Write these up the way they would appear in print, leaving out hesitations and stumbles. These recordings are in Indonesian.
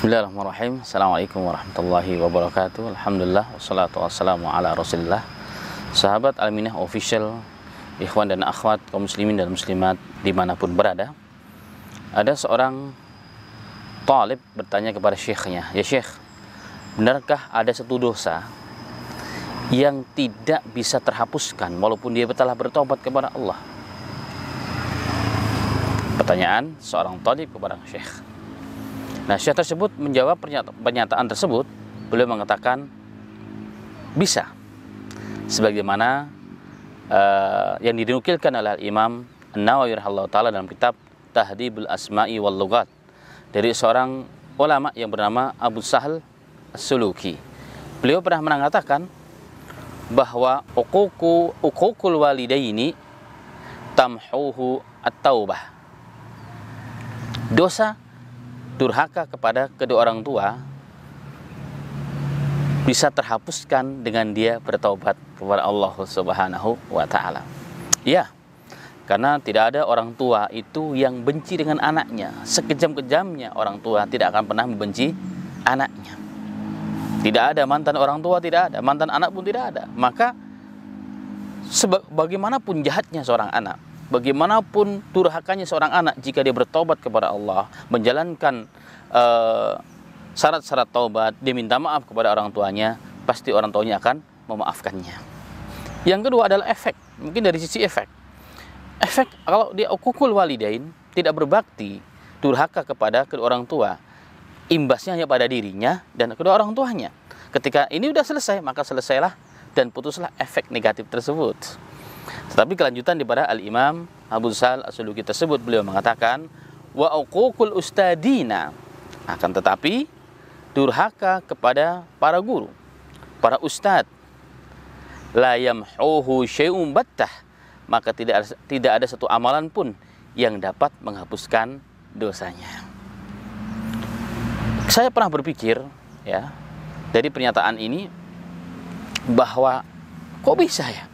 Bismillahirrahmanirrahim. Assalamualaikum warahmatullahi wabarakatuh. Alhamdulillah, wassalatu wassalamu ala rasulillah. Sahabat Al-Aminah Official, ikhwan dan akhwat, kaum muslimin dan muslimat dimanapun berada, ada seorang talib bertanya kepada syekhnya, "Ya syekh, benarkah ada satu dosa yang tidak bisa terhapuskan walaupun dia telah bertobat kepada Allah?" Pertanyaan seorang talib kepada syekh. Nah, syekh tersebut menjawab pernyataan tersebut. Beliau mengatakan bisa, sebagaimana yang dinukilkan oleh Imam An-Nawawi rahimahullah ta'ala dalam kitab Tahdhibul Asma'i wal Lughat dari seorang ulama yang bernama Abu Sahal As-Suluki. Beliau pernah mengatakan bahwa uququl walidaini tamhuhu at-taubah. Dosa durhaka kepada kedua orang tua bisa terhapuskan dengan dia bertaubat kepada Allah Subhanahu wa ta'ala. Ya, karena tidak ada orang tua itu yang benci dengan anaknya. Sekejam-kejamnya orang tua tidak akan pernah membenci anaknya. Tidak ada mantan orang tua, tidak ada mantan anak pun tidak ada. Maka bagaimanapun jahatnya seorang anak, bagaimanapun durhakanya seorang anak, jika dia bertobat kepada Allah, menjalankan syarat-syarat taubat, dia minta maaf kepada orang tuanya, pasti orang tuanya akan memaafkannya. Yang kedua adalah efek. Mungkin dari sisi efek. Efek kalau dia uququl walidain, tidak berbakti, durhaka kepada kedua orang tua, imbasnya hanya pada dirinya dan kedua orang tuanya. Ketika ini sudah selesai, maka selesailah dan putuslah efek negatif tersebut. Tetapi kelanjutan daripada Al-Imam Abu Sahal As-Suluki tersebut, beliau mengatakan wa uququl ustadina, akan tetapi durhaka kepada para guru, para ustad, la yamhuhu syai'un battah, maka tidak ada satu amalan pun yang dapat menghapuskan dosanya. Saya pernah berpikir ya dari pernyataan ini bahwa kok bisa ya?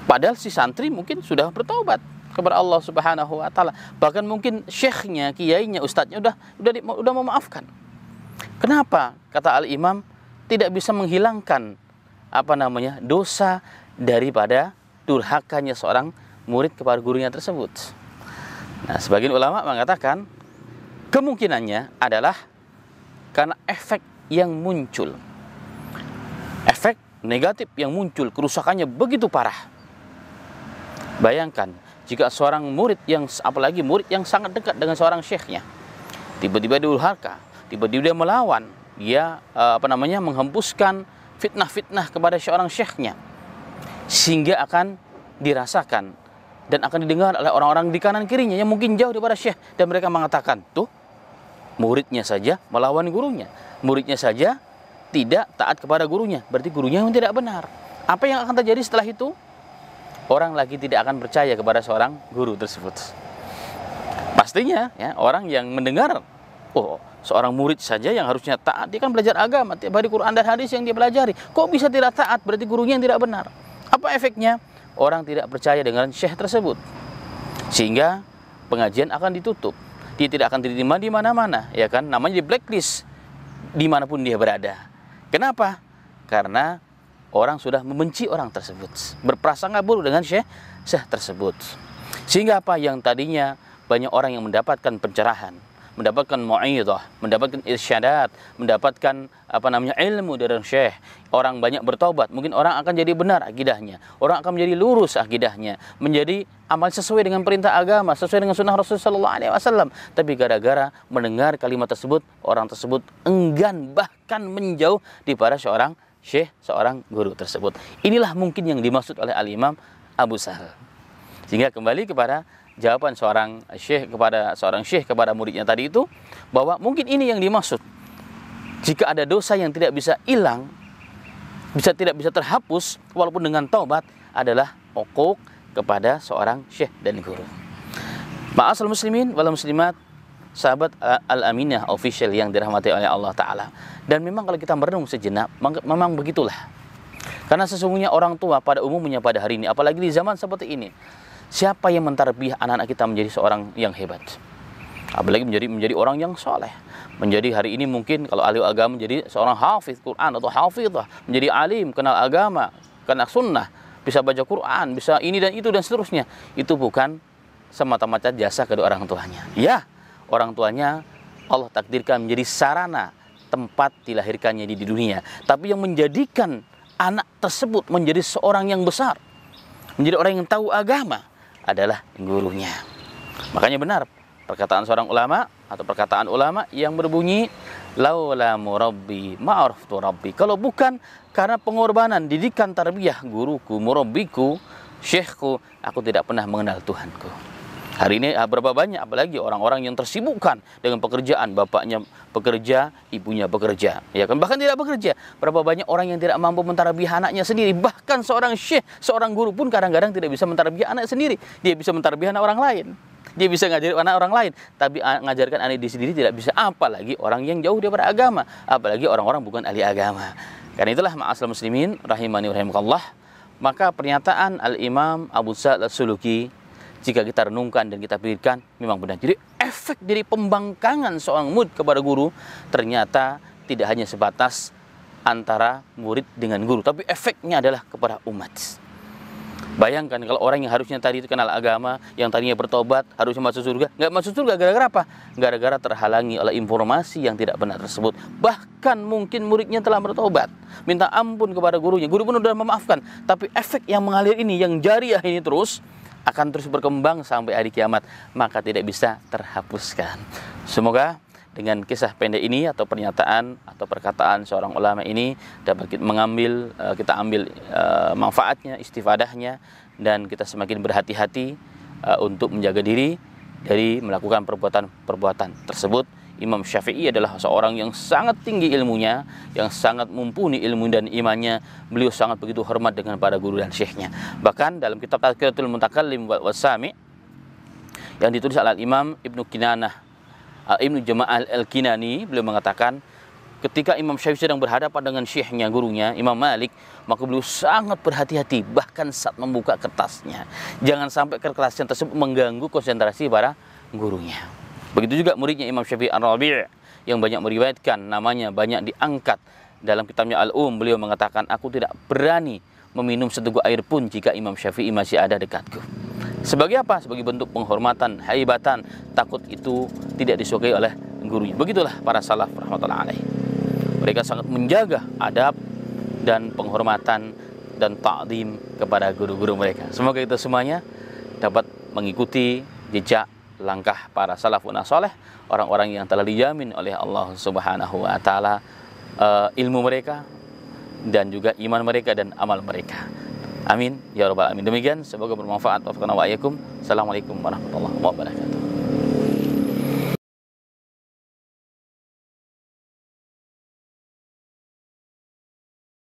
Padahal si santri mungkin sudah bertobat kepada Allah Subhanahu wa ta'ala. Bahkan mungkin syekhnya, kiainya, ustadznya udah memaafkan. Kenapa kata Al-Imam tidak bisa menghilangkan dosa daripada durhakanya seorang murid kepada gurunya tersebut? Nah, sebagian ulama mengatakan kemungkinannya adalah karena efek yang muncul. Efek negatif yang muncul, kerusakannya begitu parah. Bayangkan jika seorang murid apalagi murid yang sangat dekat dengan seorang syekhnya, tiba-tiba durhaka, tiba-tiba dia melawan, dia menghembuskan fitnah-fitnah kepada seorang syekhnya, sehingga akan dirasakan dan akan didengar oleh orang-orang di kanan kirinya yang mungkin jauh daripada syekh, dan mereka mengatakan, tuh muridnya saja melawan gurunya, muridnya saja tidak taat kepada gurunya, berarti gurunya yang tidak benar. Apa yang akan terjadi setelah itu? Orang lagi tidak akan percaya kepada seorang guru tersebut. Pastinya ya, orang yang mendengar, oh seorang murid saja yang harusnya taat, dia kan belajar agama, tiap hari Quran dan hadis yang dia pelajari, kok bisa tidak taat, berarti gurunya yang tidak benar. Apa efeknya? Orang tidak percaya dengan syekh tersebut, sehingga pengajian akan ditutup, dia tidak akan diterima di mana-mana, ya kan, namanya di blacklist dimanapun dia berada. Kenapa? Karena orang sudah membenci orang tersebut, berprasangka buruk dengan syekh tersebut. Sehingga apa yang tadinya banyak orang yang mendapatkan pencerahan, mendapatkan mu'idhah, mendapatkan irsyadat, mendapatkan ilmu dari syekh, orang banyak bertobat, mungkin orang akan jadi benar akidahnya, orang akan menjadi lurus akidahnya, menjadi amal sesuai dengan perintah agama, sesuai dengan sunnah Rasulullah SAW. Tapi gara-gara mendengar kalimat tersebut, orang tersebut enggan bahkan menjauh daripada seorang guru tersebut. Inilah mungkin yang dimaksud oleh Al-Imam Abu Sahal. Sehingga kembali kepada jawaban seorang syekh kepada muridnya tadi itu, bahwa mungkin ini yang dimaksud. Jika ada dosa yang tidak bisa hilang, tidak bisa terhapus walaupun dengan taubat, adalah uquq kepada seorang syekh dan guru. Ma'asal muslimin wal muslimat, sahabat Al-Aminah Official yang dirahmati oleh Allah Ta'ala. Dan memang kalau kita merenung sejenak, memang begitulah. Karena sesungguhnya orang tua pada umumnya pada hari ini, apalagi di zaman seperti ini, siapa yang mentarbiyah anak-anak kita menjadi seorang yang hebat? Apalagi menjadi orang yang soleh. Menjadi hari ini mungkin kalau ahli agama menjadi seorang hafiz Quran atau hafizah, menjadi alim, kenal agama, kenal sunnah, bisa baca Quran, bisa ini dan itu dan seterusnya. Itu bukan semata-mata jasa kedua orang tuanya. Ya, orang tuanya Allah takdirkan menjadi sarana tempat dilahirkannya di dunia. Tapi yang menjadikan anak tersebut menjadi seorang yang besar, menjadi orang yang tahu agama adalah gurunya. Makanya benar perkataan seorang ulama atau perkataan ulama yang berbunyi laula murabbi ma'araftu rabbi. Kalau bukan karena pengorbanan didikan tarbiyah guruku, murabbiku, syekhku, aku tidak pernah mengenal Tuhanku. Hari ini berapa banyak apalagi orang-orang yang tersibukkan dengan pekerjaan, bapaknya bekerja, ibunya bekerja, ya kan, bahkan tidak bekerja. Berapa banyak orang yang tidak mampu mentarbiyah anaknya sendiri. Bahkan seorang syekh, seorang guru pun kadang-kadang tidak bisa mentarbiyah anak sendiri. Dia bisa mentarbiyah anak orang lain. Dia bisa ngajarin anak orang lain, tapi ngajarkan anak dia sendiri tidak bisa, apalagi orang yang jauh daripada agama, apalagi orang-orang bukan ahli agama. Karena itulah ma'asyiral muslimin rahimani wa rahimakumullah, maka pernyataan Al-Imam Abu Sa'id As-Suluki jika kita renungkan dan kita pikirkan memang benar. Jadi efek dari pembangkangan seorang murid kepada guru ternyata tidak hanya sebatas antara murid dengan guru, tapi efeknya adalah kepada umat. Bayangkan kalau orang yang harusnya tadi itu kenal agama, yang tadinya bertobat, harusnya masuk surga, nggak masuk surga gara-gara apa? Gara-gara terhalangi oleh informasi yang tidak benar tersebut. Bahkan mungkin muridnya telah bertobat, minta ampun kepada gurunya, guru pun sudah memaafkan, tapi efek yang mengalir ini, yang jariah ini terus akan terus berkembang sampai hari kiamat, maka tidak bisa terhapuskan. Semoga dengan kisah pendek ini atau pernyataan atau perkataan seorang ulama ini dapat kita ambil manfaatnya, istifadahnya, dan kita semakin berhati-hati untuk menjaga diri dari melakukan perbuatan-perbuatan tersebut. Imam Syafi'i adalah seorang yang sangat tinggi ilmunya, yang sangat mumpuni ilmu dan imannya. Beliau sangat begitu hormat dengan para guru dan syekhnya. Bahkan dalam kitab Tazkiratul Mutakallim wal Sami' yang ditulis oleh Imam Ibnu Kinanah Ibnu Jama'ah Al-Kinani, beliau mengatakan ketika Imam Syafi'i sedang berhadapan dengan syekhnya, gurunya Imam Malik, maka beliau sangat berhati-hati bahkan saat membuka kertasnya. Jangan sampai kertasnya tersebut mengganggu konsentrasi para gurunya. Begitu juga muridnya Imam Syafi'i Ar-Rabi' yang banyak meriwayatkan, namanya banyak diangkat dalam kitabnya Al-Um. Beliau mengatakan, aku tidak berani meminum seteguk air pun jika Imam Syafi'i masih ada dekatku. Sebagai apa? Sebagai bentuk penghormatan, haibatan, takut itu tidak disukai oleh gurunya. Begitulah para salaf rahmatullahi alaih. Mereka sangat menjaga adab dan penghormatan dan ta'zim kepada guru-guru mereka. Semoga kita semuanya dapat mengikuti jejak langkah para salafun saleh, orang-orang yang telah dijamin oleh Allah Subhanahu wa taala ilmu mereka dan juga iman mereka dan amal mereka. Amin ya rabbal alamin. Demikian, semoga bermanfaat. Assalamualaikum warahmatullahi wabarakatuh.